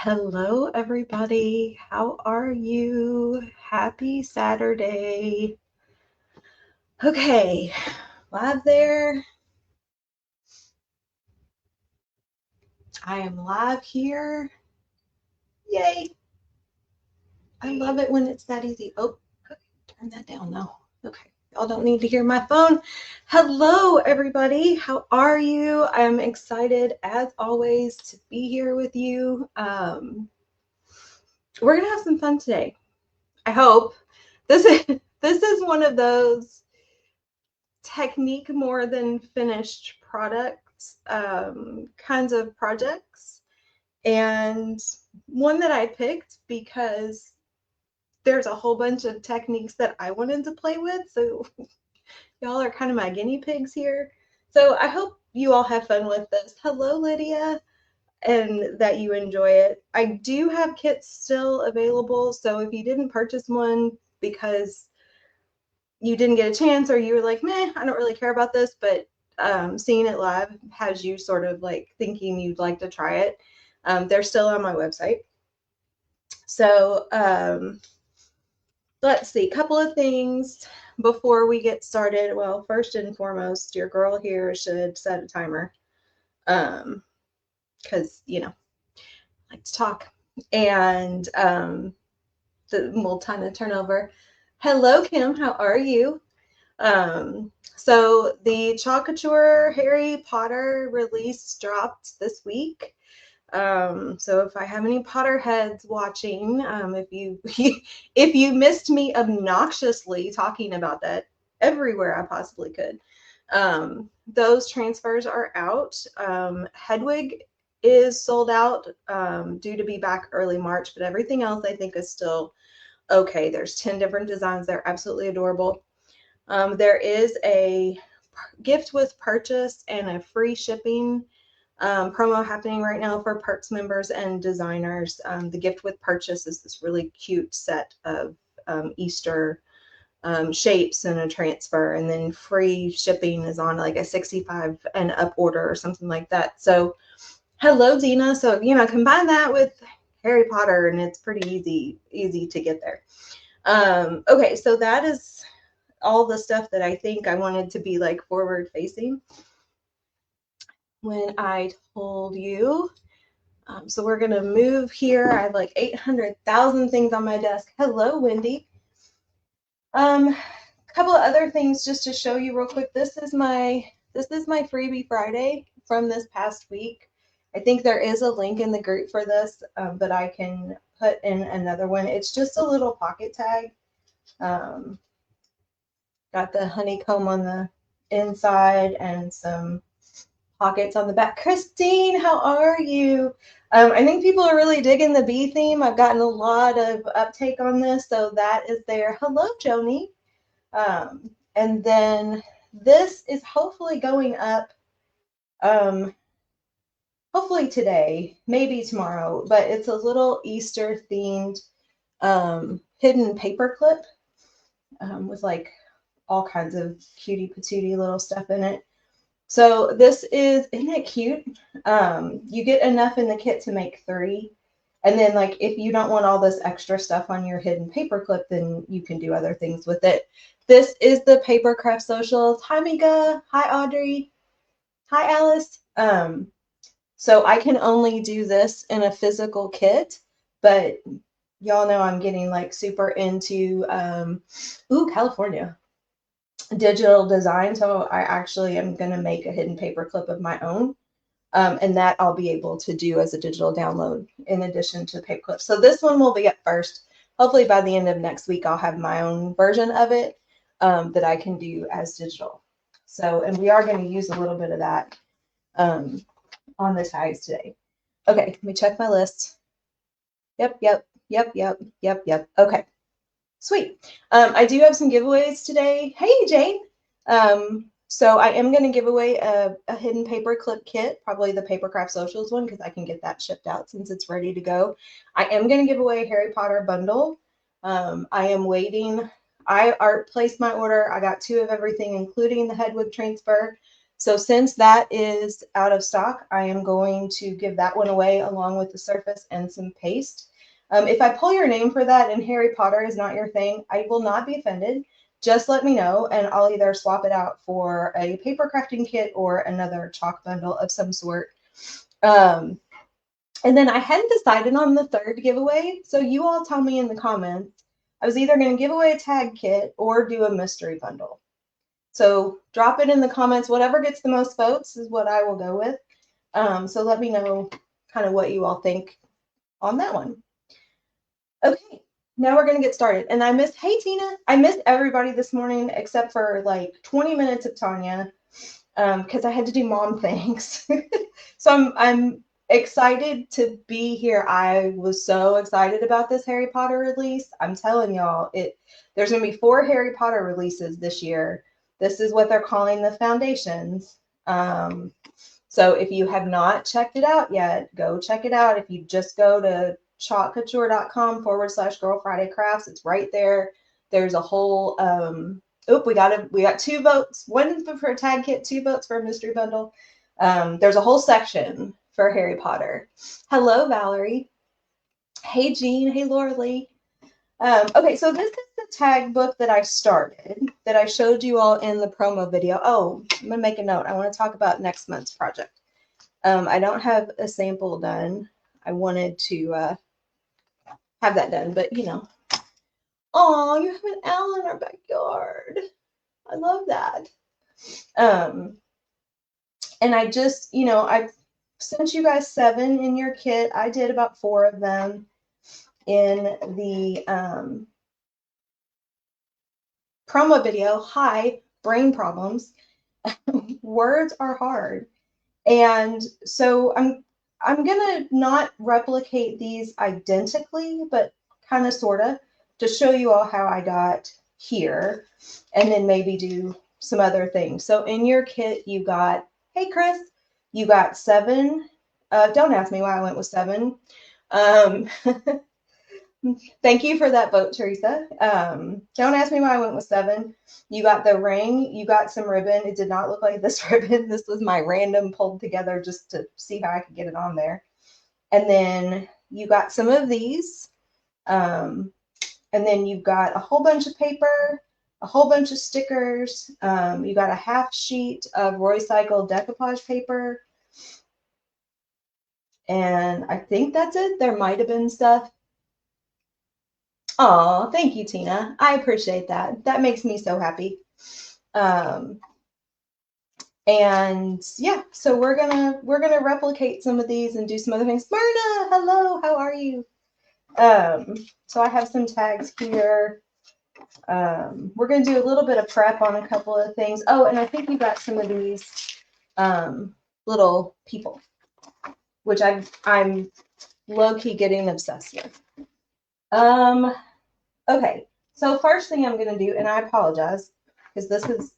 Hello, everybody. How are you? Happy Saturday. Okay, live there. I am live here. Yay. I love it when it's that easy. Oh, okay, turn that down now. Okay, y'all don't need to hear my phone. Hello, everybody. How are you? I'm excited, as always, to be here with you. We're going to have some fun today. I hope. This is one of those technique more than finished products kinds of projects, and one that I picked because there's a whole bunch of techniques that I wanted to play with, so y'all are kind of my guinea pigs here. So I hope you all have fun with this. Hello, Lydia, and that you enjoy it. I do have kits still available, so if you didn't purchase one because you didn't get a chance or you were like, meh, I don't really care about this, but seeing it live has you sort of like thinking you'd like to try it. They're still on my website. So let's see, a couple of things before we get started. Well, first and foremost, your girl here should set a timer because, I like to talk. And we'll kind of turn over. Hello, Kim. How are you? So the Chalkature Harry Potter release dropped this week. So if I have any Potterheads watching, if you if you missed me obnoxiously talking about that everywhere I possibly could, those transfers are out. Hedwig is sold out, due to be back early March, but everything else I think is still okay. There's 10 different designs. They're absolutely adorable. There is a gift with purchase and a free shipping promo happening right now for Perks members and designers. The gift with purchase is this really cute set of Easter shapes and a transfer, and then free shipping is on like a 65 and up order or something like that. So hello, Dina. So combine that with Harry Potter and it's pretty easy to get there. Okay, so that is all the stuff that I think I wanted to be like forward facing when I told you. So we're gonna move here. I have like 800,000 things on my desk. Hello, Wendy. Couple of other things just to show you real quick. This is my freebie Friday from this past week. I think there is a link in the group for this, but I can put in another one. It's just a little pocket tag. Got the honeycomb on the inside and some pockets on the back. Christine, how are you? I think people are really digging the bee theme. I've gotten a lot of uptake on this, so that is there. Hello, Joni. And then this is hopefully going up, hopefully today, maybe tomorrow, but it's a little Easter themed hidden paper clip with like all kinds of cutie patootie little stuff in it. So this isn't it cute? You get enough in the kit to make 3. And then like if you don't want all this extra stuff on your hidden paper clip, then you can do other things with it. This is the Papercraft Socials. Hi, Mika. Hi, Audrey. Hi, Alice. So I can only do this in a physical kit, but y'all know I'm getting like super into California digital design. So I actually am going to make a hidden paper clip of my own. And that I'll be able to do as a digital download in addition to the paper clip. So this one will be up first. Hopefully by the end of next week, I'll have my own version of it that I can do as digital. So, and we are going to use a little bit of that on the tags today. Okay, let me check my list. Yep. Okay, sweet. I do have some giveaways today. Hey, Jane. So I am going to give away a hidden paper clip kit, probably the Papercraft Socials one, because I can get that shipped out since it's ready to go. I am going to give away a Harry Potter bundle. I am waiting. I placed my order. I got 2 of everything, including the Hedwig transfer. So since that is out of stock, I am going to give that one away along with the surface and some paste. If I pull your name for that and Harry Potter is not your thing, I will not be offended. Just let me know and I'll either swap it out for a paper crafting kit or another chalk bundle of some sort. And then I hadn't decided on the third giveaway, so you all tell me in the comments. I was either going to give away a tag kit or do a mystery bundle. So drop it in the comments. Whatever gets the most votes is what I will go with. So let me know kind of what you all think on that one. Okay, now we're going to get started. And hey Tina, I missed everybody this morning except for like 20 minutes of Tanya because I had to do mom things. So I'm excited to be here. I was so excited about this Harry Potter release. I'm telling y'all, there's going to be 4 Harry Potter releases this year. This is what they're calling the foundations. So if you have not checked it out yet, go check it out. If you just go to chalkcouture.com/Girl Friday Crafts, it's right there. There's a whole, we got 2 votes, 1 for a tag kit, 2 votes for a mystery bundle. There's a whole section for Harry Potter. Hello, Valerie. Hey, Jean. Hey, Laura Lee. Okay, so this is the tag book that I started, that I showed you all in the promo video. Oh, I'm going to make a note. I want to talk about next month's project. I don't have a sample done. I wanted to have that done, but you know. Oh, you have an owl in our backyard. I love that. And I just, I've sent you guys 7 in your kit. I did about 4 of them in the promo video. Hi, brain problems. Words are hard. And so I'm gonna not replicate these identically, but kind of sorta to show you all how I got here and then maybe do some other things. So in your kit you got, hey Chris, you got 7. Don't ask me why I went with 7. Thank you for that vote, Teresa. Don't ask me why I went with 7. You got the ring. You got some ribbon. It did not look like this ribbon. This was my random pulled together just to see how I could get it on there. And then you got some of these. And then you've got a whole bunch of paper, a whole bunch of stickers. You got a half sheet of Roycycle decoupage paper. And I think that's it. There might have been stuff. Oh, thank you, Tina. I appreciate that. That makes me so happy. And yeah, so we're gonna replicate some of these and do some other things. Myrna, hello, how are you? So I have some tags here. We're gonna do a little bit of prep on a couple of things. Oh, and I think we got some of these little people, which I'm low-key getting obsessed with. Okay, so first thing I'm going to do, and I apologize, because this is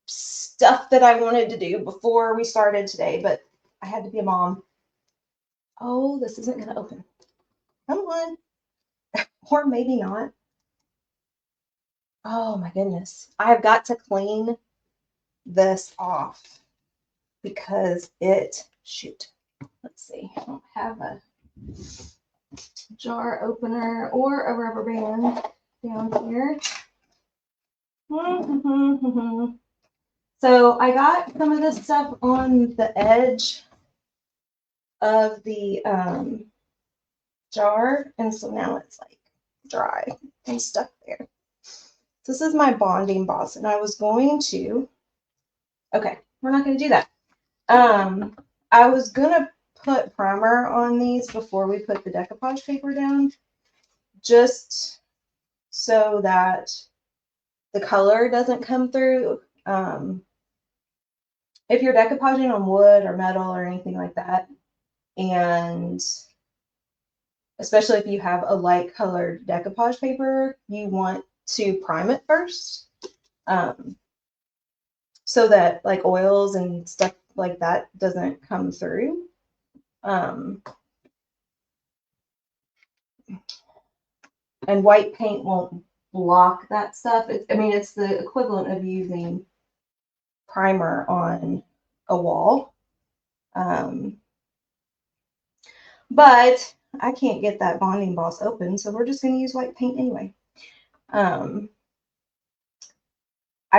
stuff that I wanted to do before we started today, but I had to be a mom. Oh, this isn't going to open. Come on. Or maybe not. Oh my goodness. I have got to clean this off because shoot. Let's see. I don't have a jar opener or a rubber band down here. So I got some of this stuff on the edge of the jar, and so now it's like dry and stuck there. This is my bonding boss, and I was going to, okay, we're not going to do that. I was going to put primer on these before we put the decoupage paper down, just so that the color doesn't come through. If you're decoupaging on wood or metal or anything like that, and especially if you have a light colored decoupage paper, you want to prime it first, so that like oils and stuff like that doesn't come through. And white paint won't block that stuff. It's the equivalent of using primer on a wall. But I can't get that bonding boss open, so we're just going to use white paint anyway. I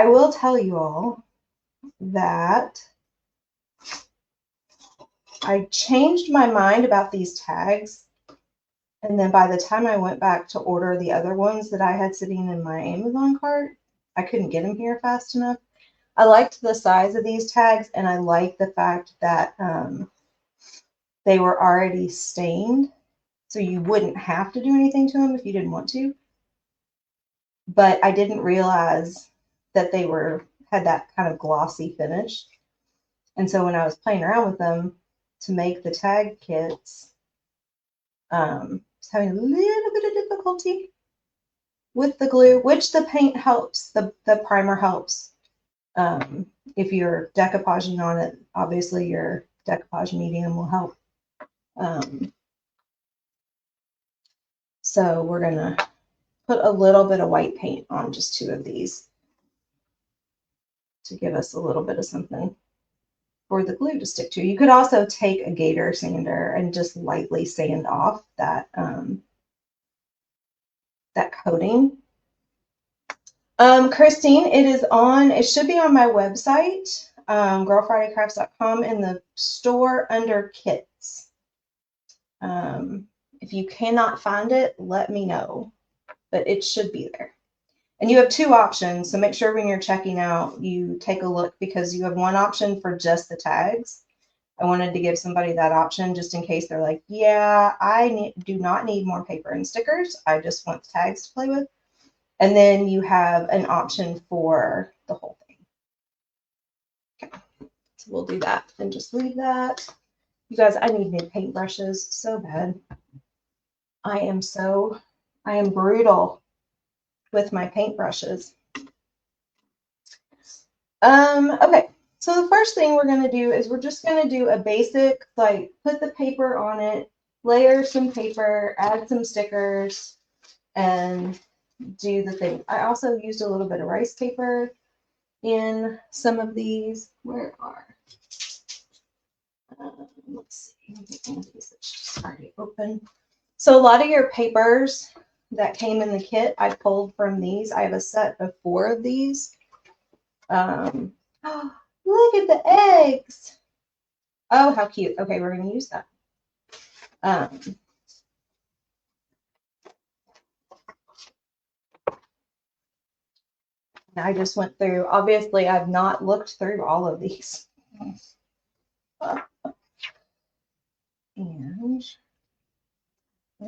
will tell you all that I changed my mind about these tags, and then by the time I went back to order the other ones that I had sitting in my Amazon cart, I couldn't get them here fast enough. I liked the size of these tags, and I liked the fact that they were already stained, so you wouldn't have to do anything to them if you didn't want to. But I didn't realize that they had that kind of glossy finish. And so when I was playing around with them to make the tag kits, I was having a little bit of difficulty with the glue, which the paint helps, the primer helps. If you're decoupaging on it, obviously your decoupage medium will help. So we're going to put a little bit of white paint on just 2 of these to give us a little bit of something for the glue to stick to. You could also take a gator sander and just lightly sand off that that coating. Christine, it should be on my website, girlfridaycrafts.com, in the store under kits. If you cannot find it, let me know, but it should be there. And you have 2 options, so make sure when you're checking out, you take a look, because you have one option for just the tags. I wanted to give somebody that option just in case they're like, yeah, I do not need more paper and stickers. I just want the tags to play with. And then you have an option for the whole thing. Okay, so we'll do that and just leave that. You guys, I need new paintbrushes so bad. I am brutal with my paintbrushes. Okay, so the first thing we're going to do is we're just going to do a basic, like, put the paper on it, layer some paper, add some stickers, and do the thing. I also used a little bit of rice paper in some of these. Where are, let's see, these just already open. So a lot of your papers that came in the kit, I pulled from these. I have a set of 4 of these. Oh, look at the eggs. Oh, how cute. Okay, we're going to use that. I just went through, obviously I've not looked through all of these. And I'm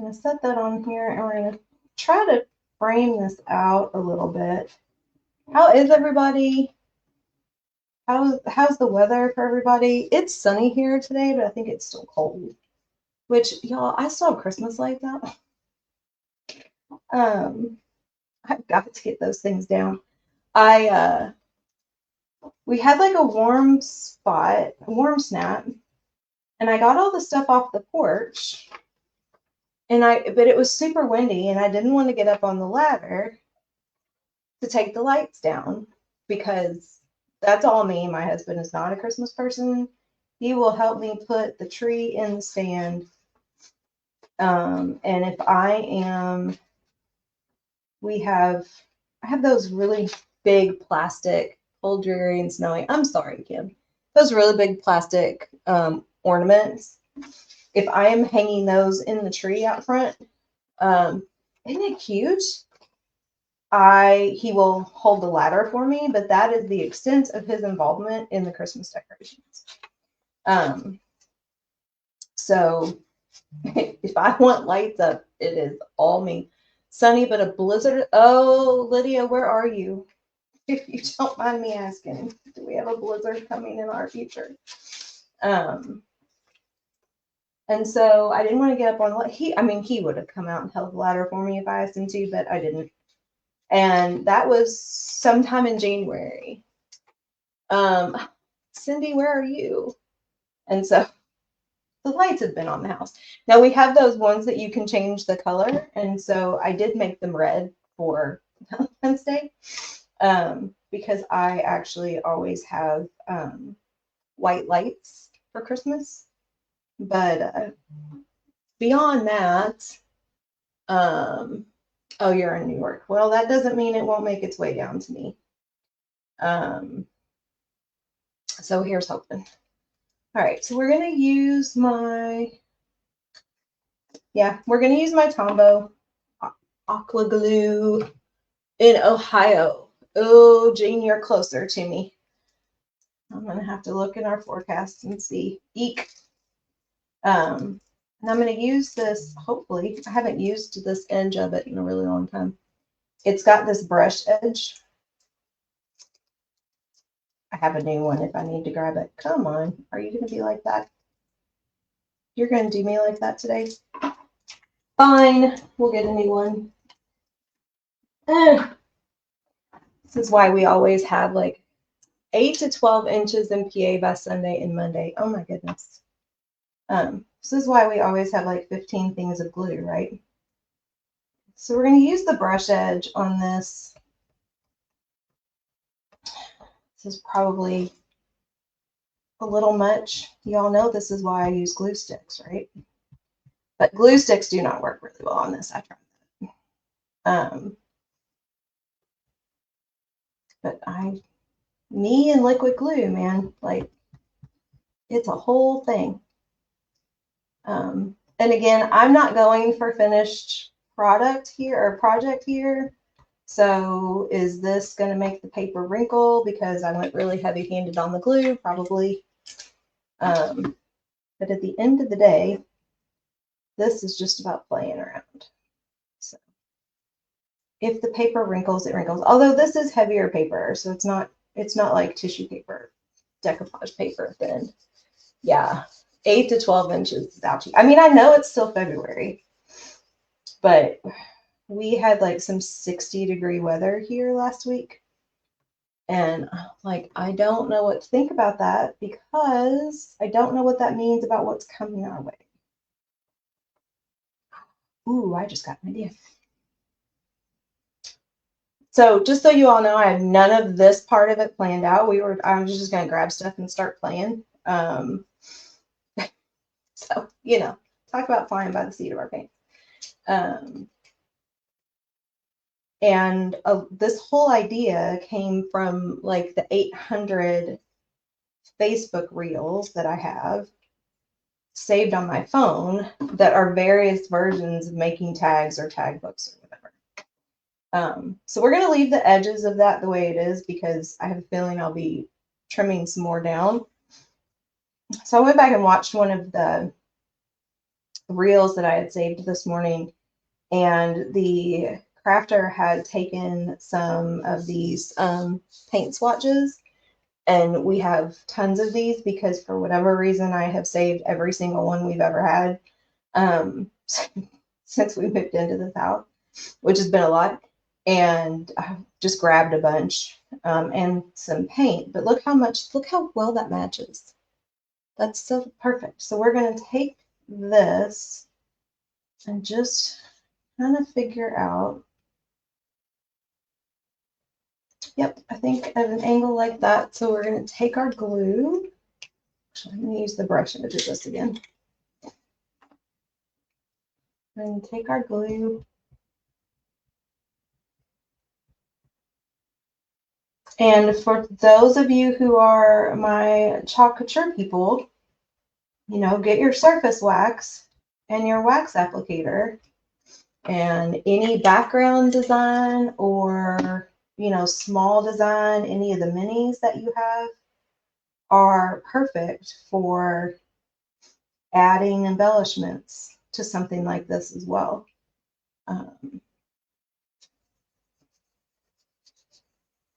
going to set that on here, and we're going to try to frame this out a little bit. How is everybody? How's the weather for everybody? It's sunny here today, but I think it's still cold. Which, y'all, I still have Christmas lights out. I've got to get those things down. We had like a warm spot, a warm snap, and I got all the stuff off the porch. But it was super windy, and I didn't want to get up on the ladder to take the lights down, because that's all me. My husband is not a Christmas person. He will help me put the tree in the stand. And if I have those really big plastic, cold, dreary, and snowy. I'm sorry, Kim. Those really big plastic ornaments. If I am hanging those in the tree out front, isn't it cute? He will hold the ladder for me, but that is the extent of his involvement in the Christmas decorations. So if I want lights up, it is all me. Sunny, but a blizzard. Oh, Lydia, where are you? If you don't mind me asking, do we have a blizzard coming in our future? And so I didn't want to get up on the he would have come out and held the ladder for me if I asked him to, but I didn't. And that was sometime in January. Cindy, where are you? And so the lights have been on the house. Now we have those ones that you can change the color, and so I did make them red for Valentine's Day, because I actually always have white lights for Christmas. But beyond that, oh, you're in New York. Well, that doesn't mean it won't make its way down to me. So here's hoping. All right, so we're gonna use my, we're gonna use my Tombow Aqua Glue in Ohio. Oh, Jane, you're closer to me. I'm gonna have to look in our forecast and see. Eek. And I'm gonna use this, hopefully. I haven't used this edge of it in a really long time. It's got this brush edge. I have a new one if I need to grab it. Come on, are you gonna be like that? You're gonna do me like that today? Fine, we'll get a new one. This is why we always have like 8 to 12 inches in PA by Sunday and Monday. Oh my goodness. This is why we always have like 15 things of glue, right? So we're going to use the brush edge on this. This is probably a little much. You all know this is why I use glue sticks, right? But glue sticks do not work really well on this. I tried that. But me and liquid glue, man, like it's a whole thing. And again, I'm not going for finished product here or project here. So is this going to make the paper wrinkle because I went really heavy handed on the glue? Probably. But at the end of the day, this is just about playing around. So if the paper wrinkles, it wrinkles. Although this is heavier paper, so it's not like tissue paper, decoupage paper thin. Yeah, 8 to 12 inches is ouchie. I mean, I know it's still February, but we had like some 60-degree weather here last week. And like, I don't know what to think about that because I don't know what that means about what's coming our way. Ooh, I just got an idea. So just so you all know, I have none of this part of it planned out. I was just gonna grab stuff and start playing. So, you know, talk about flying by the seat of our pants. And this whole idea came from like the 800 Facebook reels that I have saved on my phone that are various versions of making tags or tag books or whatever. So we're going to leave the edges of that the way it is because I have a feeling I'll be trimming some more down. So I went back and watched one of the reels that I had saved this morning, and the crafter had taken some of these paint swatches, and we have tons of these because for whatever reason I have saved every single one we've ever had since we moved into this house, which has been a lot. And I just grabbed a bunch and some paint, but look how well that matches. That's so perfect. So we're going to take this and just kind of figure out. Yep, I think at an angle like that. So we're going to take our glue. Actually, I'm going to use the brush and do this again. And take our glue. And for those of you who are my chalk couture people, you know, get your surface wax and your wax applicator, and any background design or, you know, small design, any of the minis that you have are perfect for adding embellishments to something like this as well.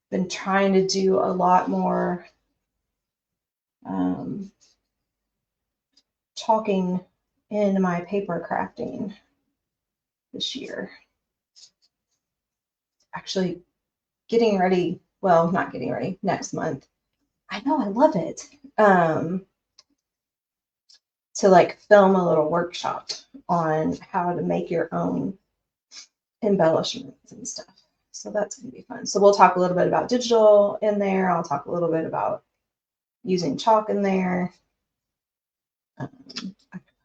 Been trying to do a lot more chalking in my paper crafting this year. Actually getting ready, well, not getting ready, next month. I know, I love it. To like film a little workshop on how to make your own embellishments and stuff. So that's going to be fun. So we'll talk a little bit about digital in there. I'll talk a little bit about using chalk in there. I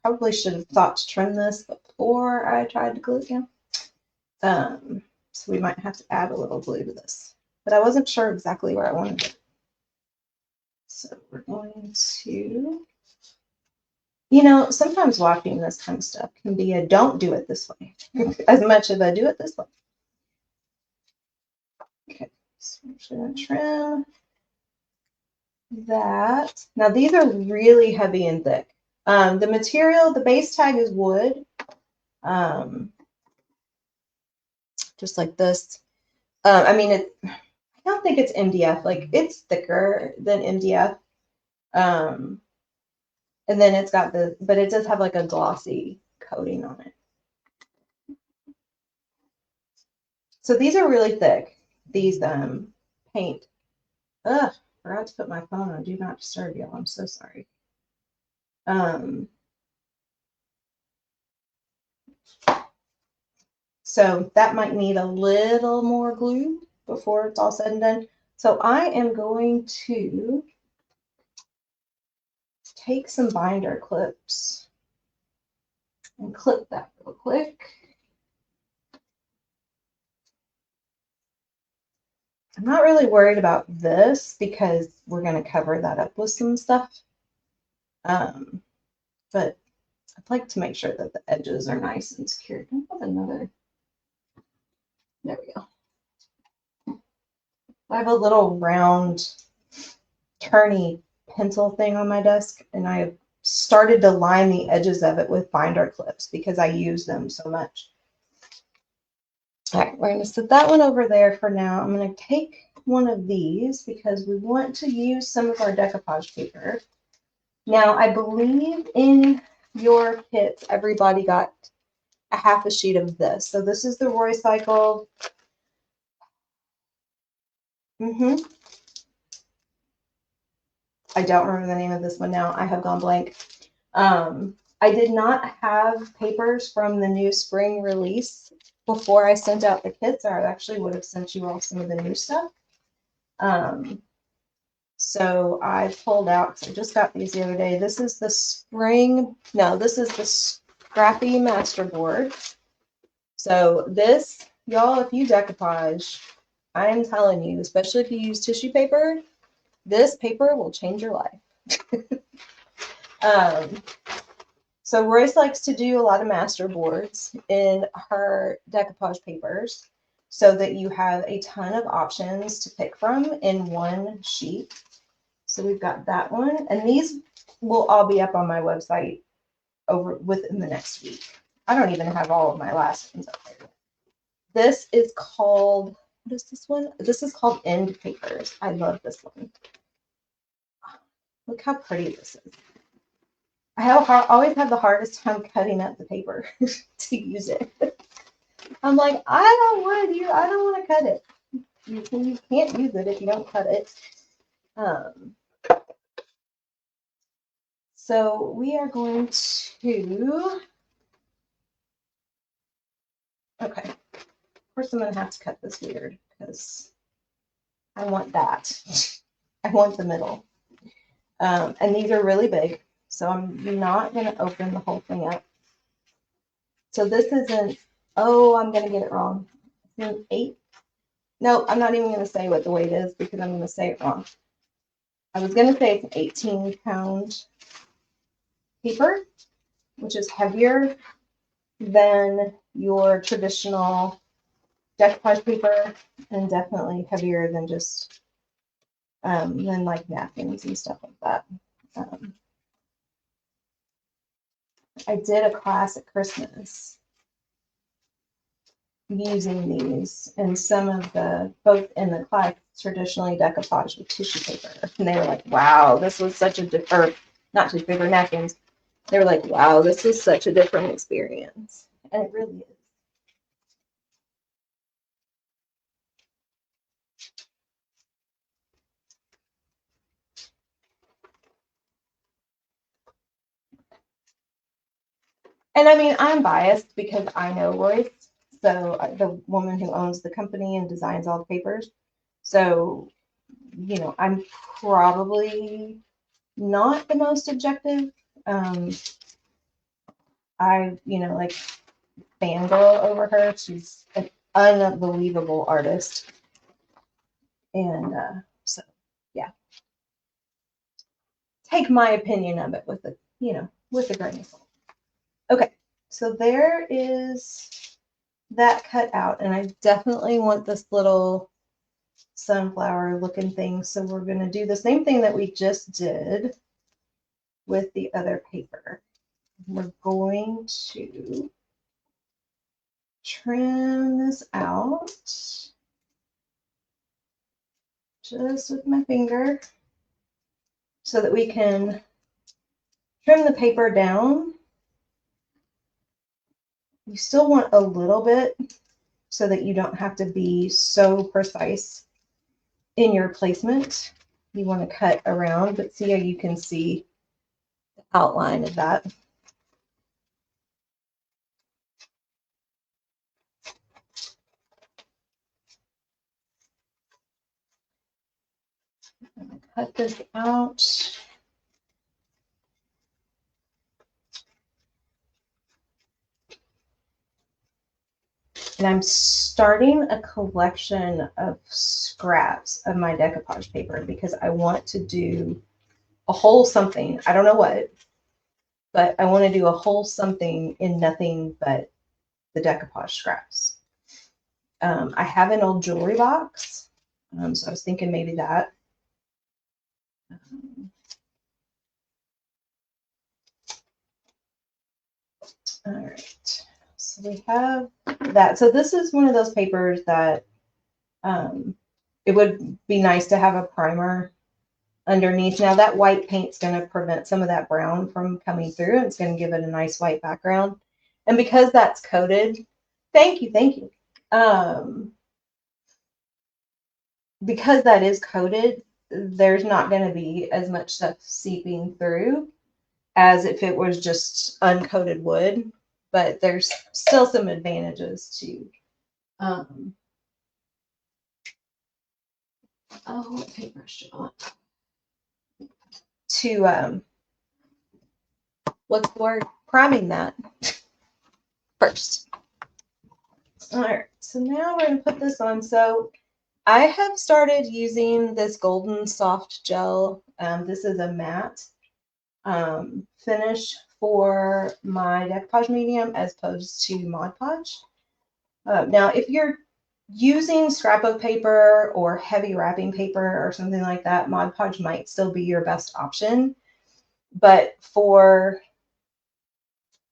probably should have thought to trim this before I tried to glue it down. So we might have to add a little glue to this, but I wasn't sure exactly where I wanted it. So we're going to, sometimes watching this kind of stuff can be a don't do it this way as much as I do it this way. Okay, so I'm just going to trim that. Now these are really heavy and thick. The material, the base tag is wood, just like this. I don't think it's MDF. Like, it's thicker than MDF. And then it's got but it does have like a glossy coating on it. So these are really thick. These paint. Ugh, forgot to put my phone on Do Not Disturb, y'all. I'm so sorry. So that might need a little more glue before it's all said and done. So I am going to take some binder clips and clip that real quick. I'm not really worried about this because we're going to cover that up with some stuff. But I'd like to make sure that the edges are nice and secure. Can I have another? There we go. I have a little round turny pencil thing on my desk, and I have started to line the edges of it with binder clips because I use them so much. All right, we're going to set that one over there for now. I'm going to take one of these because we want to use some of our decoupage paper. Now, I believe in your kits, everybody got a half a sheet of this. So this is the Roycycled. I don't remember the name of this one now. I have gone blank. I did not have papers from the new spring release before I sent out the kits, or I actually would have sent you all some of the new stuff. So I pulled out, because I just got these the other day. This is the this is the Scrappy Masterboard. So this, y'all, if you decoupage, I'm telling you, especially if you use tissue paper, this paper will change your life. So Royce likes to do a lot of master boards in her decoupage papers so that you have a ton of options to pick from in one sheet. So we've got that one, and these will all be up on my website within the next week. I don't even have all of my last ones up there. This is called, what is this one? This is called End Papers. I love this one. Look how pretty this is. I always have the hardest time cutting up the paper to use it. I'm like, I don't want to cut it. You can't use it if you don't cut it. So we are going to, okay. Of course, I'm going to have to cut this weird because I want that. I want the middle. And these are really big. So I'm not going to open the whole thing up. So this isn't, oh, I'm going to get it wrong. It's an 8. No, I'm not even going to say what the weight is because I'm going to say it wrong. I was going to say it's an 18-pound paper, which is heavier than your traditional decoupage paper and definitely heavier than just than like napkins and stuff like that. I did a class at Christmas using these, and some of both in the class traditionally decoupage with tissue paper, and they were like, wow, this was such a or not tissue paper, napkins. They were like, wow, this was such a different experience, and it really is. And I mean, I'm biased because I know Royce, so the woman who owns the company and designs all the papers. So you know, I'm probably not the most objective. I, you know, like fangirl over her. She's an unbelievable artist. And so, yeah, take my opinion of it with a, you know, with a grain of salt. Okay, so there is that cut out, and I definitely want this little sunflower looking thing. So we're going to do the same thing that we just did with the other paper. We're going to trim this out just with my finger so that we can trim the paper down. You still want a little bit so that you don't have to be so precise in your placement. You want to cut around, but see how you can see the outline of that. I'm going to cut this out. And I'm starting a collection of scraps of my decoupage paper because I want to do a whole something. I don't know what, but I want to do a whole something in nothing but the decoupage scraps. I have an old jewelry box, so I was thinking maybe that. All right, so we have that. So this is one of those papers that it would be nice to have a primer underneath. Now that white paint's going to prevent some of that brown from coming through. It's going to give it a nice white background. And because that's coated, thank you. Because that is coated, there's not going to be as much stuff seeping through as if it was just uncoated wood. But there's still some advantages to what paper should I want? To what's the word? Priming that first. All right, so now we're going to put this on. So I have started using this golden soft gel. This is a matte finish for my decoupage medium as opposed to Mod Podge. Now, if you're using scrapbook paper or heavy wrapping paper or something like that, Mod Podge might still be your best option. But for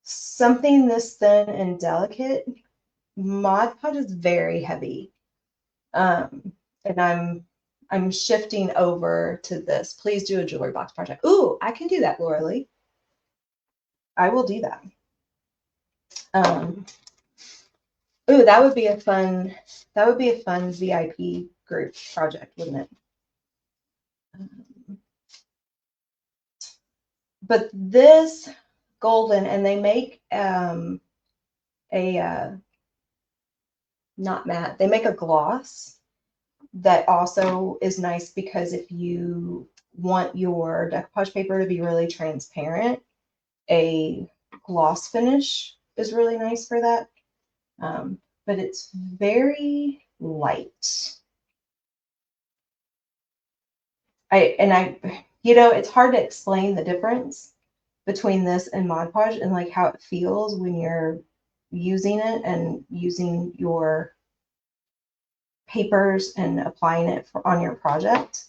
something this thin and delicate, Mod Podge is very heavy. And I'm shifting over to this. Please do a jewelry box project. Ooh, I can do that, Laura Lee. I will do that. Ooh, that would be a fun VIP group project, wouldn't it? But this golden, and they make not matte, they make a gloss that also is nice because if you want your decoupage paper to be really transparent, a gloss finish is really nice for that. But it's very light. You know, it's hard to explain the difference between this and Mod Podge and like how it feels when you're using it and using your papers and applying it on your project.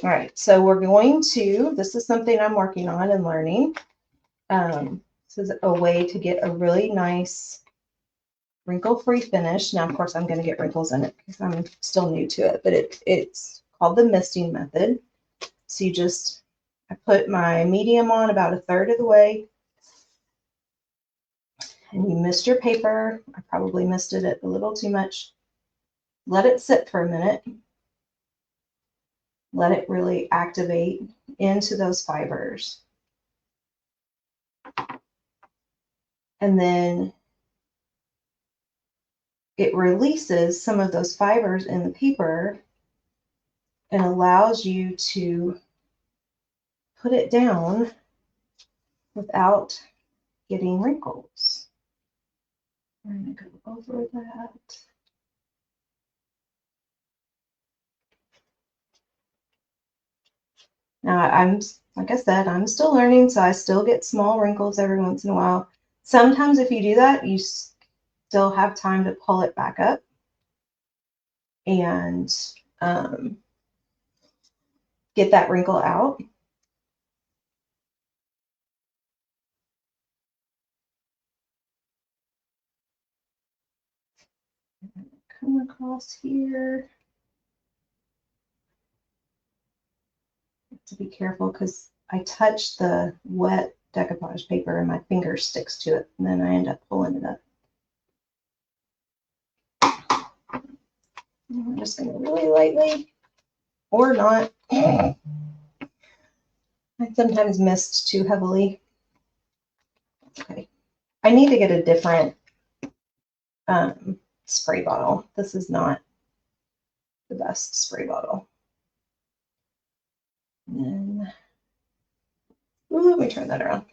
All right, so we're going to, this is something I'm working on and learning. This is a way to get a really nice wrinkle-free finish. Now, of course, I'm going to get wrinkles in it because I'm still new to it, but it's called the misting method. So you just, I put my medium on about 1/3 of the way, and you mist your paper. I probably misted it a little too much. Let it sit for a minute. Let it really activate into those fibers. And then it releases some of those fibers in the paper and allows you to put it down without getting wrinkles. I'm going to go over that. Now, like I said, I'm still learning, so I still get small wrinkles every once in a while. Sometimes if you do that, you still have time to pull it back up and get that wrinkle out. Come across here. To be careful because I touch the wet decoupage paper and my finger sticks to it, and then I end up pulling it up. I'm just going to really lightly, or not. I sometimes mist too heavily. Okay. I need to get a different spray bottle. This is not the best spray bottle. And then, let me turn that around.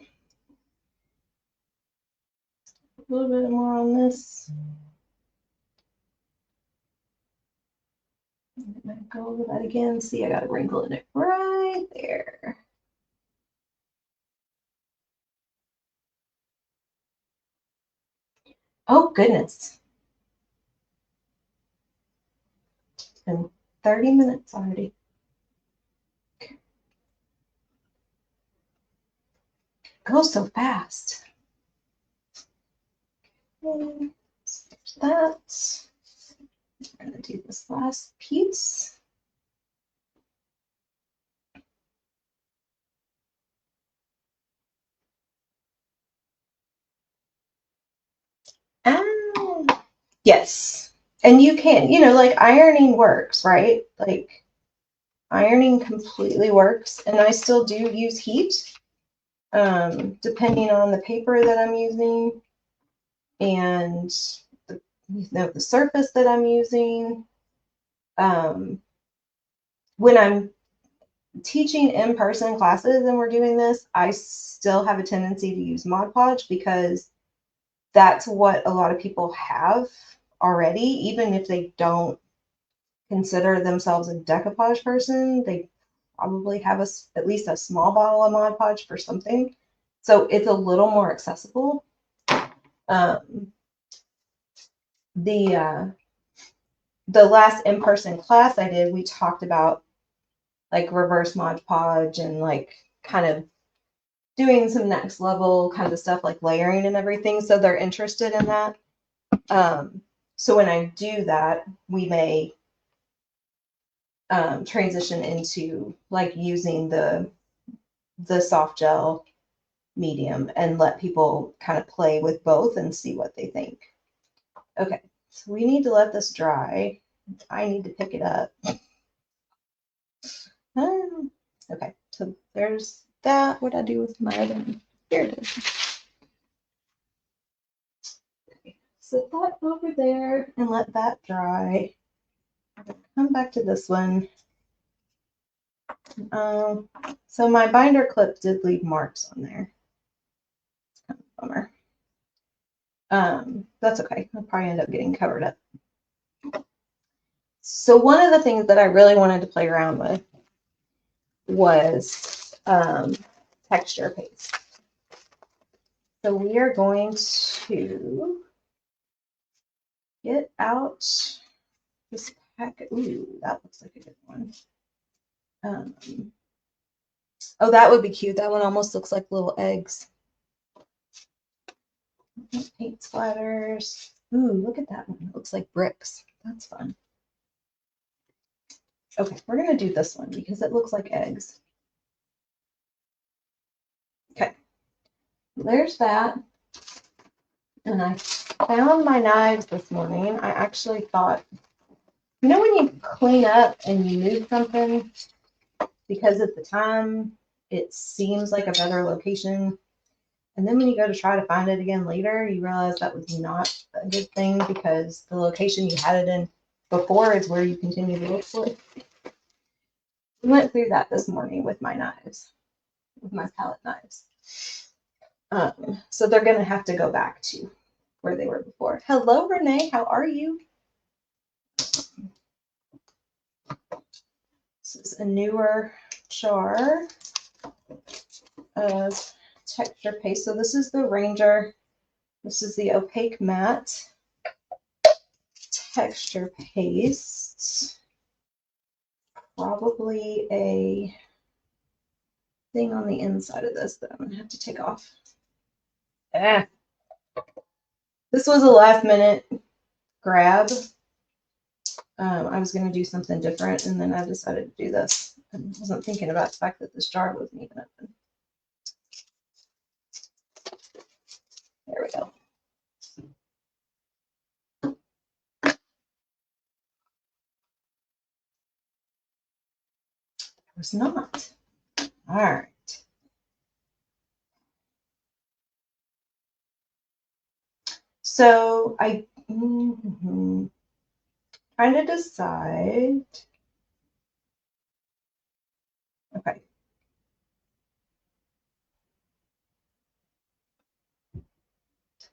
A little bit more on this. I'm going to go over that again. See, I got a wrinkle in it right there. Oh, goodness. It's been 30 minutes already. Okay. Goes so fast. Okay. So there's that. I'm going to do this last piece. Yes. And you can, like ironing works, right? Like ironing completely works. And I still do use heat, depending on the paper that I'm using and the surface that I'm using. When I'm teaching in-person classes and we're doing this, I still have a tendency to use Mod Podge because that's what a lot of people have already. Even if they don't consider themselves a decoupage person, they probably have at least a small bottle of Mod Podge for something. So it's a little more accessible. The last in-person class I did, we talked about like reverse Mod Podge and like kind of doing some next level kind of stuff like layering and everything. So they're interested in that. So when I do that, we may transition into like using the soft gel medium and let people kind of play with both and see what they think. Okay, so we need to let this dry. I need to pick it up. Okay, so there's that. What I do with my other one? Here it is. Okay, set that over there and let that dry. Come back to this one. So my binder clip did leave marks on there. It's kind of a bummer. That's okay. I'll probably end up getting covered up. So one of the things that I really wanted to play around with was texture paste. So we are going to get out this packet. Ooh, that looks like a good one. Oh, that would be cute. That one almost looks like little eggs. Paint splatters. Ooh, look at that one. It looks like bricks. That's fun. Okay, we're going to do this one because it looks like eggs. Okay, there's that. And I found my knives this morning. I actually thought, when you clean up and you move something because at the time it seems like a better location, And then when you go to try to find it again later, you realize that was not a good thing because the location you had it in before is where you continue to look for it. We went through that this morning with my knives, with my palette knives. So they're going to have to go back to where they were before. Hello, Renee. How are you? This is a newer jar of texture paste. So this is the Ranger. This is the opaque matte texture paste. Probably a thing on the inside of this that I'm going to have to take off. This was a last minute grab. I was going to do something different, and then I decided to do this. I wasn't thinking about the fact that this jar wasn't even open. There we go. It was not. All right. So I trying to decide. Okay.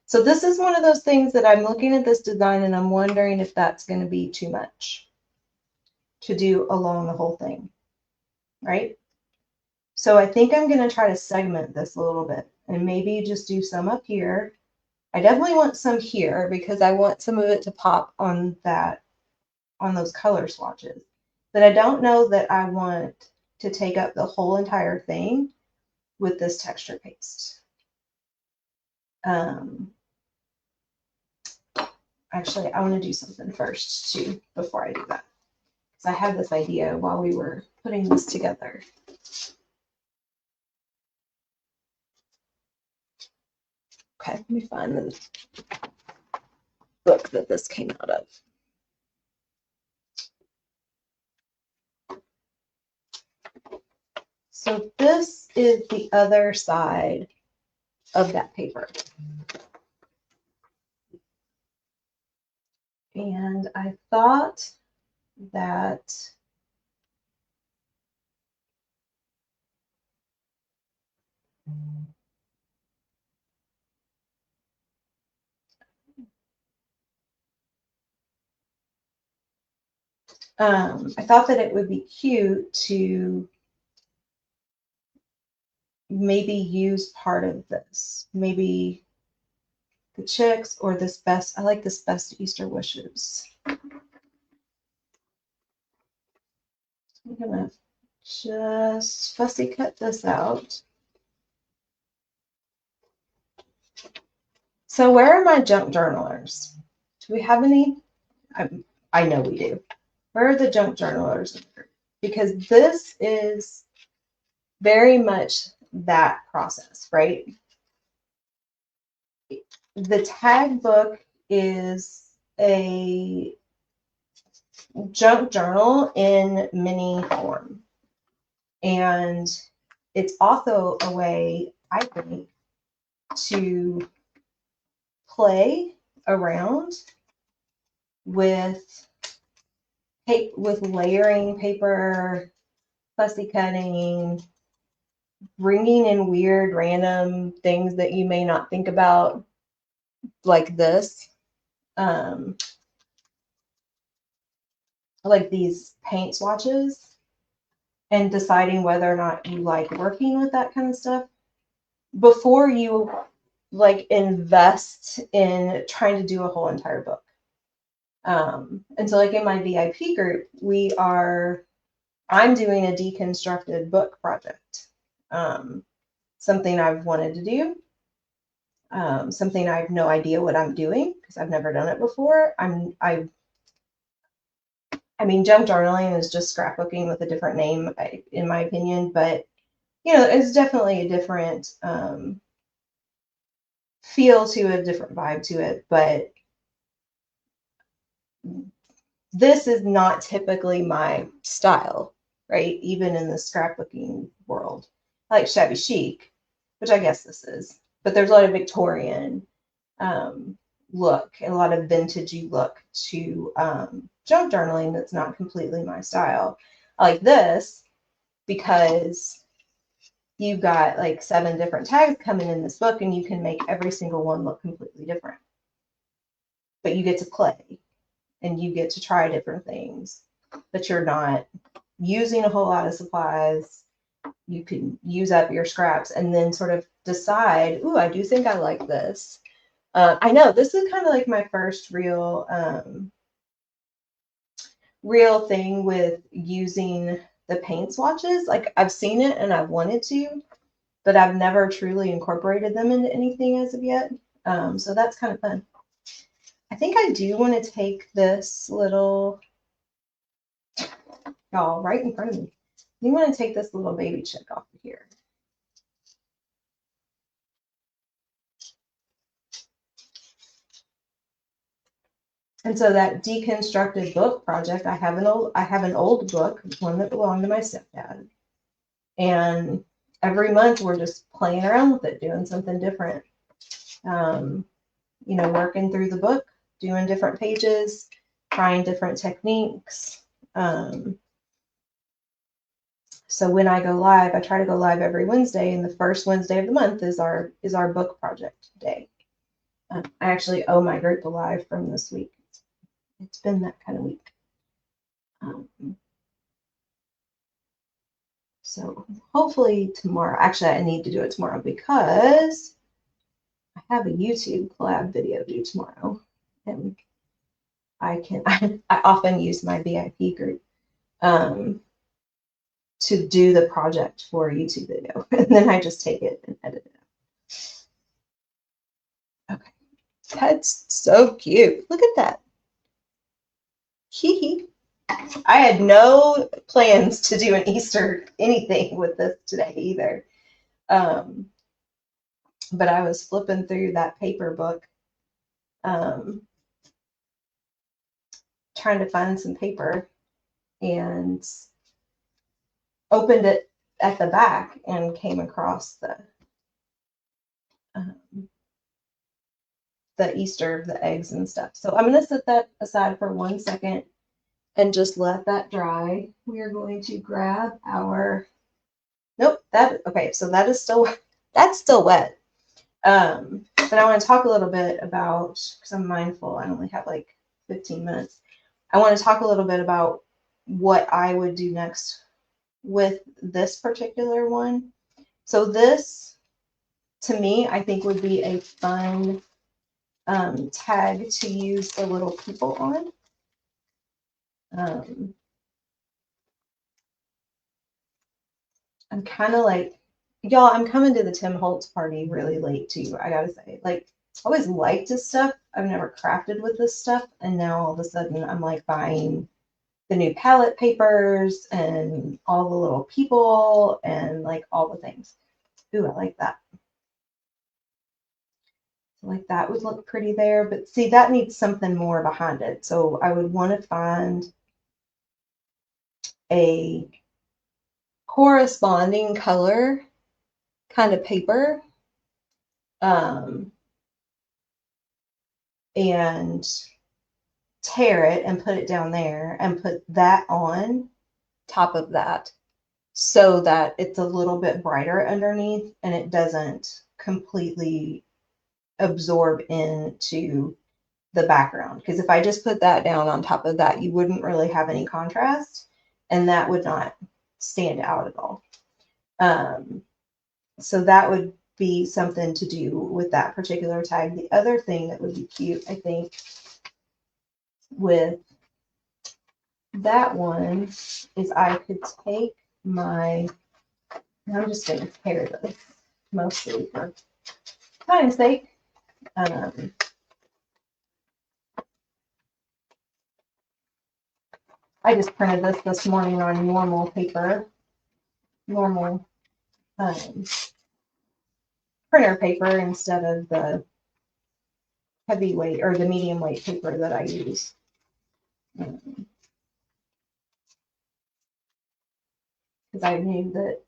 So this is one of those things that I'm looking at this design and I'm wondering if that's going to be too much to do along the whole thing, right? So I think I'm going to try to segment this a little bit and maybe just do some up here. I definitely want some here because I want some of it to pop on that, on those color swatches. But I don't know that I want to take up the whole entire thing with this texture paste. Actually, I want to do something first too before I do that. Because I had this idea while we were putting this together. Okay, let me find the book that this came out of. So this is the other side of that paper. And I thought that it would be cute to maybe use part of this, maybe the chicks or this best. I like this best Easter wishes. I'm gonna just fussy cut this out. So where are my junk journalers? Do we have any? I know we do. Where are the junk journalers? Because this is very much that process, right? The tag book is a junk journal in mini form. And it's also a way, I think, to play around with layering paper, fussy cutting, bringing in weird random things that you may not think about, like this. Like these paint swatches, and deciding whether or not you like working with that kind of stuff before you like invest in trying to do a whole entire book. And so like in my VIP group, I'm doing a deconstructed book project. Something I've wanted to do. Something I have no idea what I'm doing because I've never done it before. I mean, junk journaling is just scrapbooking with a different name, in my opinion, but you know, it's definitely a different feel to it, a different vibe to it. But this is not typically my style, right? Even in the scrapbooking world, I like shabby chic, which I guess this is. but there's a lot of Victorian look, a lot of vintagey look to junk journaling that's not completely my style. I like this because you've got like 7 different tags coming in this book, and you can make every single one look completely different. But you get to play and you get to try different things, but you're not using a whole lot of supplies. You can use up your scraps and then sort of decide, ooh, I do think I like this. I know this is kind of like my first real thing with using the paint swatches. Like I've seen it and I've wanted to, but I've never truly incorporated them into anything as of yet. So that's kind of fun. I think I do want to take this little, y'all, right in front of me. You want to take this little baby chick off of here. And so that deconstructed book project, I have an old book, one that belonged to my stepdad. And every month we're just playing around with it, doing something different. You know, working through the book, doing different pages, trying different techniques. So when I go live, I try to go live every Wednesday, and the first Wednesday of the month is our book project day. I actually owe my group a live from this week. It's been that kind of week. So hopefully tomorrow, actually I need to do it tomorrow because I have a YouTube collab video due tomorrow, and I often use my VIP group to do the project for a YouTube video, and then I just take it and edit it out. Okay, that's so cute. Look at that. Hee hee. I had no plans to do an Easter anything with this today either. But I was flipping through that paper book, trying to find some paper, and opened it at the back and came across the Easter, the eggs and stuff. So I'm going to set that aside for 1 second and just let that dry. We are going to grab our, nope, okay, so that is still, that's still wet. But I want to talk a little bit about, because I'm mindful, I only have like 15 minutes. I want to talk a little bit about what I would do next with this particular one. So this, to me, I think would be a fun tag to use the little people on. I'm kind of like, y'all, I'm coming to the Tim Holtz party really late too, I gotta say. Like, I always liked this stuff. I've never crafted with this stuff. And now all of a sudden I'm like buying the new palette papers and all the little people and like all the things. Ooh, I like that. Like that would look pretty there, but see, that needs something more behind it. So I would want to find a corresponding color kind of paper, and tear it and put it down there and put that on top of that so that it's a little bit brighter underneath and it doesn't completely absorb into the background. Because if I just put that down on top of that, you wouldn't really have any contrast, and that would not stand out at all. So that would be something to do with that particular tag. The other thing that would be cute, I think, with that one is I could take my, I'm just going to tear this mostly for time's sake. I just printed this morning on normal paper, normal printer paper instead of the heavyweight or the medium weight paper that I use. Because I knew that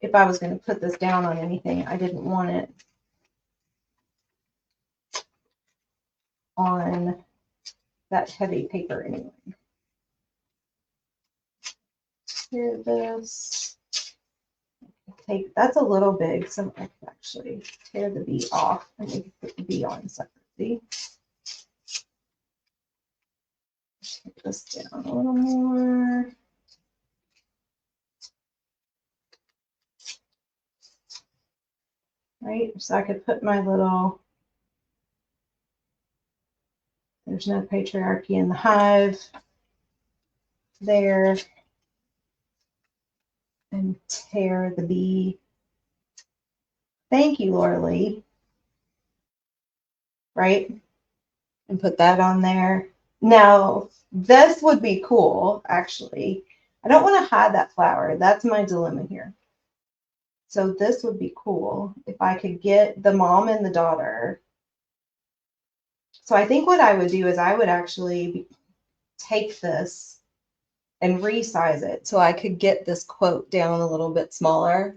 if I was going to put this down on anything, I didn't want it on that heavy paper anyway. Here, this. That's a little big, so I could actually tear the bee off and maybe put the bee on separately. Take this down a little more. Right, so I could put my little, there's no patriarchy in the hive there, and tear the bee. Thank you, Laura Lee. Right, and put that on there. Now, this would be cool, actually. I don't want to hide that flower. That's my dilemma here. So this would be cool if I could get the mom and the daughter. So I think what I would do is I would actually take this and resize it so I could get this quote down a little bit smaller.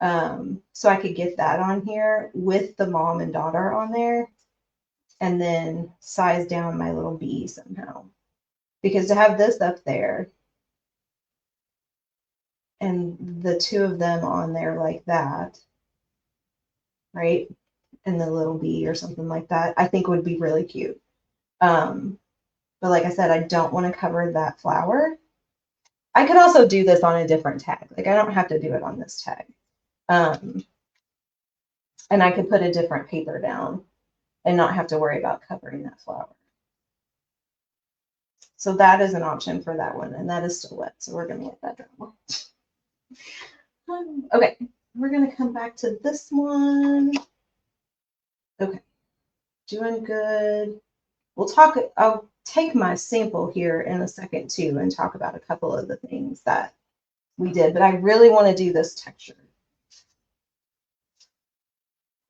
So I could get that on here with the mom and daughter on there, and then size down my little bee somehow. Because to have this up there and the two of them on there like that, right? And the little bee or something like that, I think would be really cute. But like I said, I don't want to cover that flower. I could also do this on a different tag. Like I don't have to do it on this tag. And I could put a different paper down and not have to worry about covering that flower. So that is an option for that one, and that is still wet, so we're going to let that dry. Okay, we're going to come back to this one. Okay, doing good. We'll talk, I'll take my sample here in a second too and talk about a couple of the things that we did, but I really want to do this texture.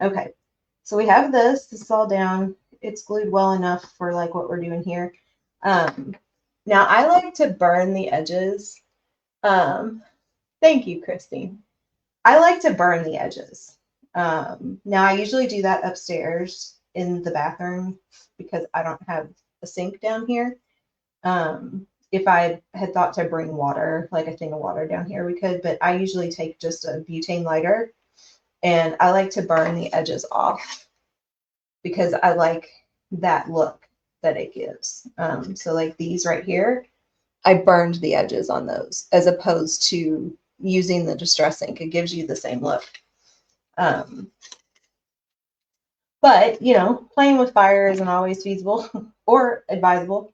Okay, so we have this. This is all down. It's glued well enough for like what we're doing here. Now I like to burn the edges. Thank you, Christine. I like to burn the edges. Now I usually do that upstairs in the bathroom because I don't have a sink down here. If I had thought to bring water, like a thing of water down here, we could, but I usually take just a butane lighter and I like to burn the edges off because I like that look that it gives. So like these right here, I burned the edges on those as opposed to using the distress ink. It gives you the same look. But, you know, playing with fire isn't always feasible or advisable.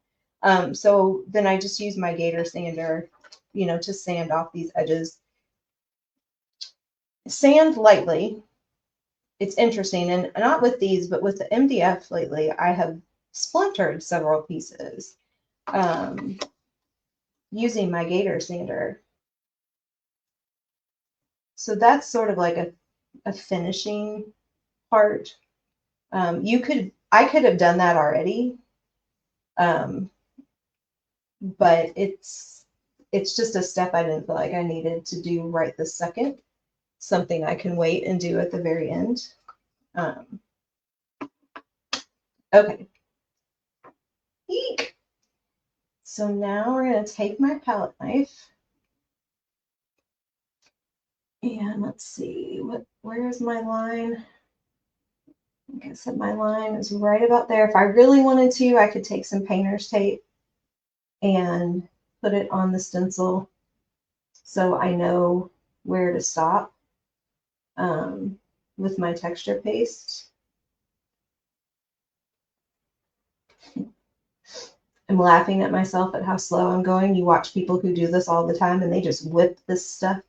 So then I just use my gator sander, you know, to sand off these edges. Sand lightly. It's interesting, and not with these, but with the MDF lately, I have splintered several pieces using my gator sander. So that's sort of like a finishing part. I could have done that already, but it's just a step I didn't feel like I needed to do right this second. Something I can wait and do at the very end. Okay. Eek. So now we're going to take my palette knife. And let's see, where is my line? Like I said, my line is right about there. If I really wanted to, I could take some painter's tape and put it on the stencil so I know where to stop with my texture paste. I'm laughing at myself at how slow I'm going. You watch people who do this all the time and they just whip this stuff.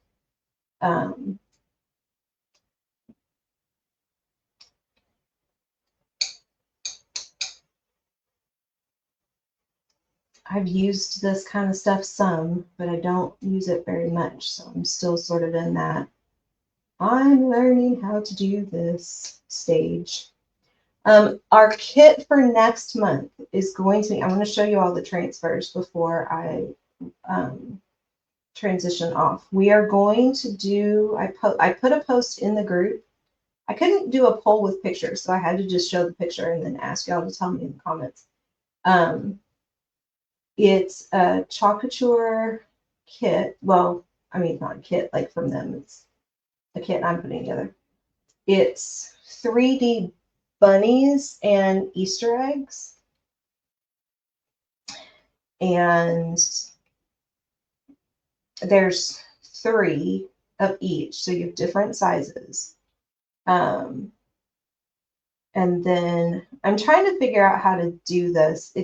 I've used this kind of stuff some, but I don't use it very much. So I'm still sort of in that I'm learning how to do this stage. Our kit for next month is going to be, I'm going to show you all the transfers before I transition off. We are going to do, I put a post in the group I couldn't do a poll with pictures, so I had to just show the picture and then ask y'all to tell me in the comments. It's a Chocature kit. Well, I mean, not a kit like from them. It's a kit I'm putting together. It's 3D bunnies and Easter eggs. And there's 3 of each, so you have different sizes. And then I'm trying to figure out how to do this.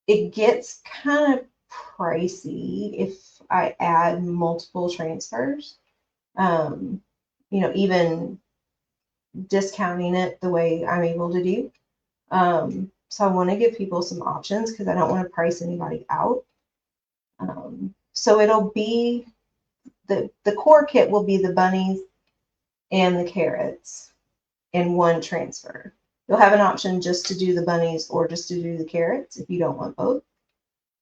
It gets kind of pricey if I add multiple transfers. You know, even discounting it the way I'm able to do. So I want to give people some options because I don't want to price anybody out. So it'll be the core kit will be the bunnies and the carrots in one transfer. You'll have an option just to do the bunnies or just to do the carrots if you don't want both.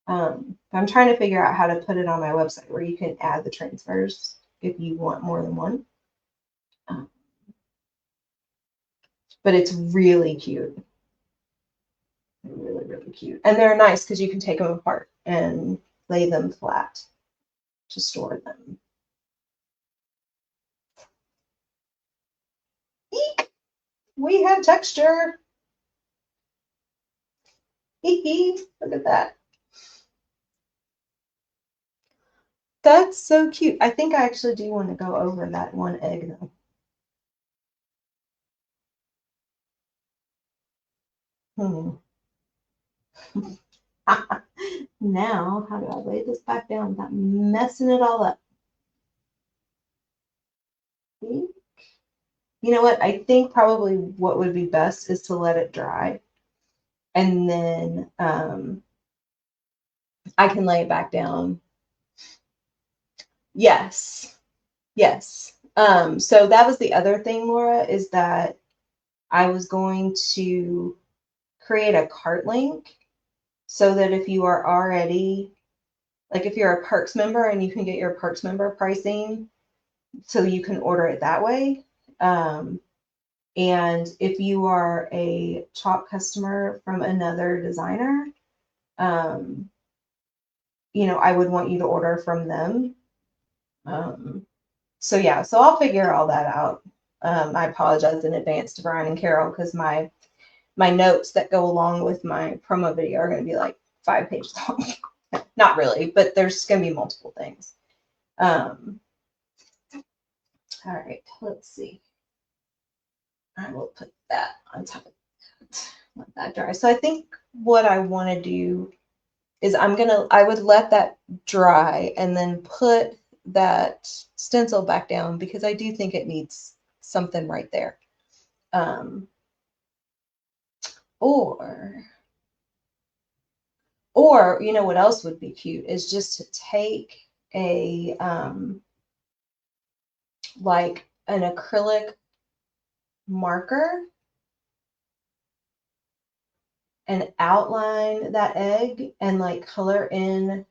I'm trying to figure out how to put it on my website where you can add the transfers if you want more than one. But it's really cute. Really, really cute. And they're nice because you can take them apart and lay them flat to store them. Eek! We have texture. Look at that. That's so cute. I think I actually do want to go over that one egg though. Now, how do I lay this back down without messing it all up? You know what? I think probably what would be best is to let it dry. And then I can lay it back down. Yes. Yes. So that was the other thing, Laura, is that I was going to create a cart link so that if you are already, like if you're a Perks member and you can get your Perks member pricing, so you can order it that way. And if you are a Chalk customer from another designer, you know, I would want you to order from them. So yeah, so I'll figure all that out. I apologize in advance to Brian and Carol because my notes that go along with my promo video are going to be like 5 pages long. Not really, but there's going to be multiple things. All right, let's see. I will put that on top of that. Let that dry. So I think what I want to do is I would let that dry and then put that stencil back down because I do think it needs something right there. Or you know what else would be cute is just to take a like an acrylic marker and outline that egg and like color in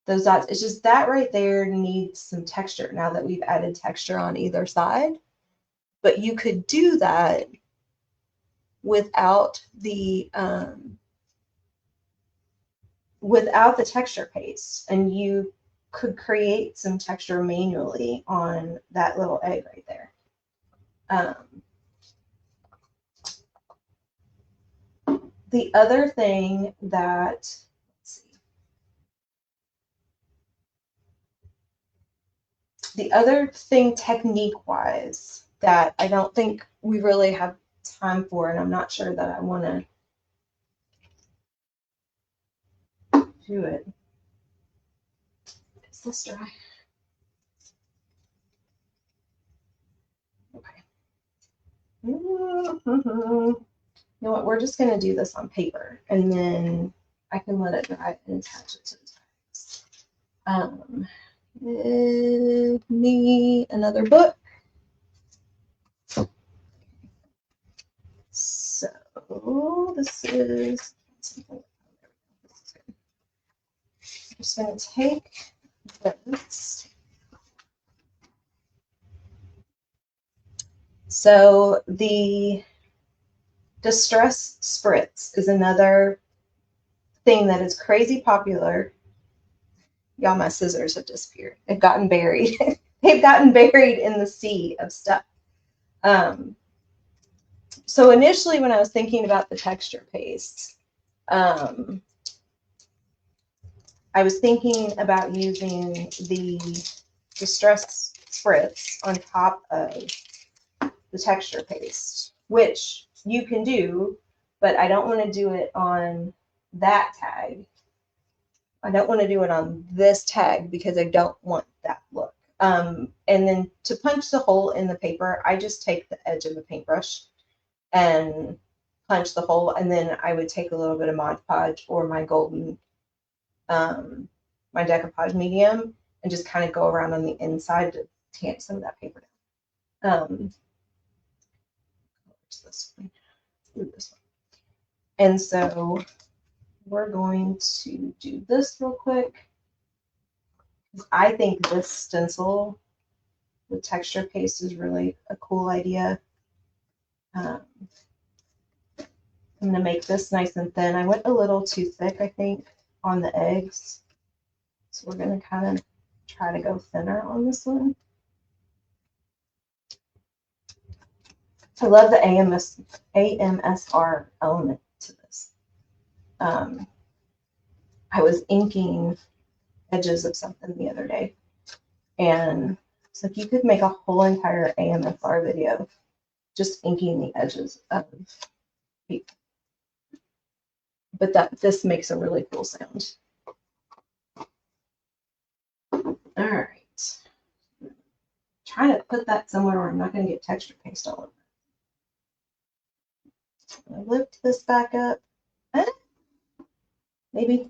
those dots. It's just that right there needs some texture now that we've added texture on either side. But you could do that without the texture paste, and you could create some texture manually on that little egg right there. The other thing that, let's see, the other thing technique-wise that I don't think we really have time for, and I'm not sure that I want to do it. Is this dry? Okay. You know what? We're just going to do this on paper, and then I can let it dry and attach it to the tags. Give me another book. So this is something. I'm just going to take this. So the Distress Spritz is another thing that is crazy popular. Y'all, my scissors have disappeared. They've gotten buried. They've gotten buried in the sea of stuff. So initially when I was thinking about the texture paste, I was thinking about using the Distress Spritz on top of the texture paste, which you can do, but I don't want to do it on that tag. I don't want to do it on this tag because I don't want that look. And then to punch the hole in the paper, I just take the edge of the paintbrush and punch the hole, and then I would take a little bit of Mod Podge or my golden, my Decoupage medium, and just kind of go around on the inside to tamp some of that paper down. This one. This one. And so we're going to do this real quick. I think this stencil with texture paste is really a cool idea. I'm going to make this nice and thin. I went a little too thick, I think, on the eggs. So we're going to kind of try to go thinner on this one. I love the AMSR element to this. I was inking edges of something the other day, and it's like you could make a whole entire AMSR video just inking the edges of people. But this makes a really cool sound. All right. Trying to put that somewhere where I'm not going to get texture paste all over. I lift this back up. Maybe.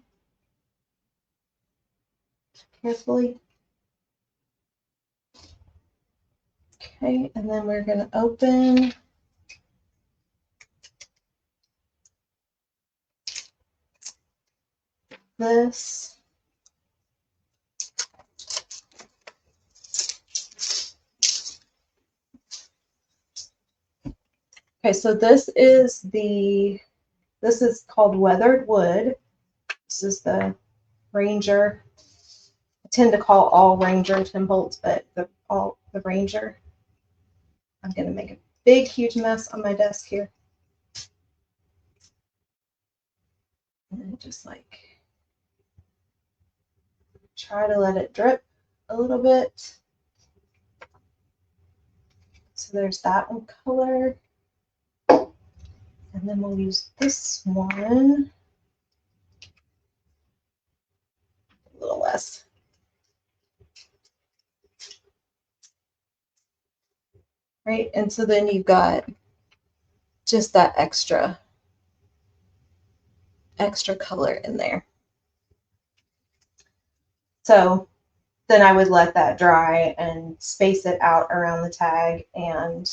Carefully. Okay, and then we're going to open this. Okay, so this is called Weathered Wood. This is the Ranger. I tend to call all Ranger tin bolts, but the Ranger. I'm gonna make a big, huge mess on my desk here. And then just like try to let it drip a little bit. So there's that one color. And then we'll use this one. A little less. Right, and so then you've got just that extra color in there. So then I would let that dry and space it out around the tag and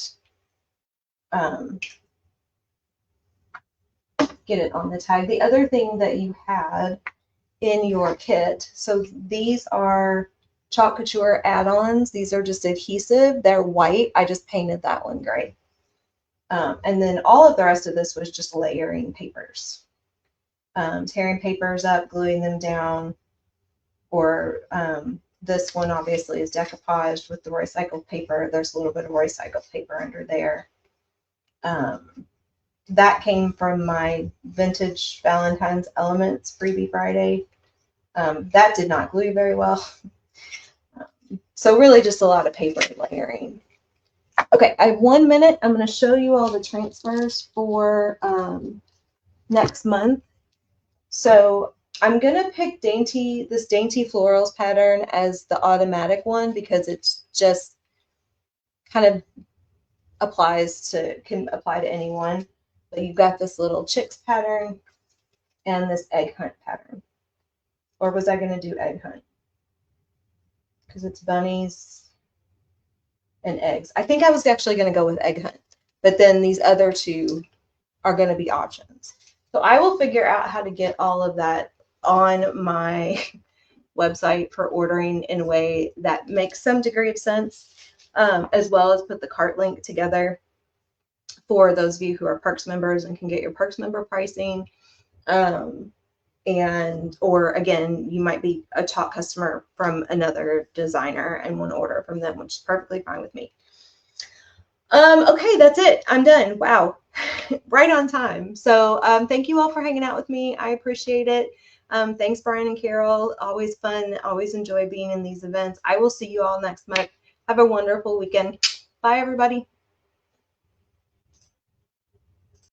get it on the tag. The other thing that you had in your kit, so these are Chalk Couture add-ons. These are just adhesive. They're white. I just painted that one gray. And then all of the rest of this was just layering papers. Tearing papers up, gluing them down, or this one obviously is decoupaged with the recycled paper. There's a little bit of recycled paper under there. That came from my Vintage Valentine's Elements Freebie Friday. That did not glue very well. So really just a lot of paper layering. Okay, I have 1 minute. I'm going to show you all the transfers for next month. So I'm going to pick this Dainty Florals pattern as the automatic one because it's just kind of can apply to anyone. But you've got this little chicks pattern and this egg hunt pattern. Or was I going to do egg hunt? Because it's bunnies and eggs. I think I was actually going to go with egg hunt, but then these other two are going to be options. So I will figure out how to get all of that on my website for ordering in a way that makes some degree of sense, as well as put the cart link together. for those of you who are Perks members and can get your Perks member pricing. And or again, you might be a top customer from another designer and want to order from them, which is perfectly fine with me. Okay, that's it. I'm done. Wow. Right on time. So thank you all for hanging out with me. I appreciate it. Thanks, Brian and Carol. Always fun. Always enjoy being in these events. I will see you all next month. Have a wonderful weekend. Bye, everybody.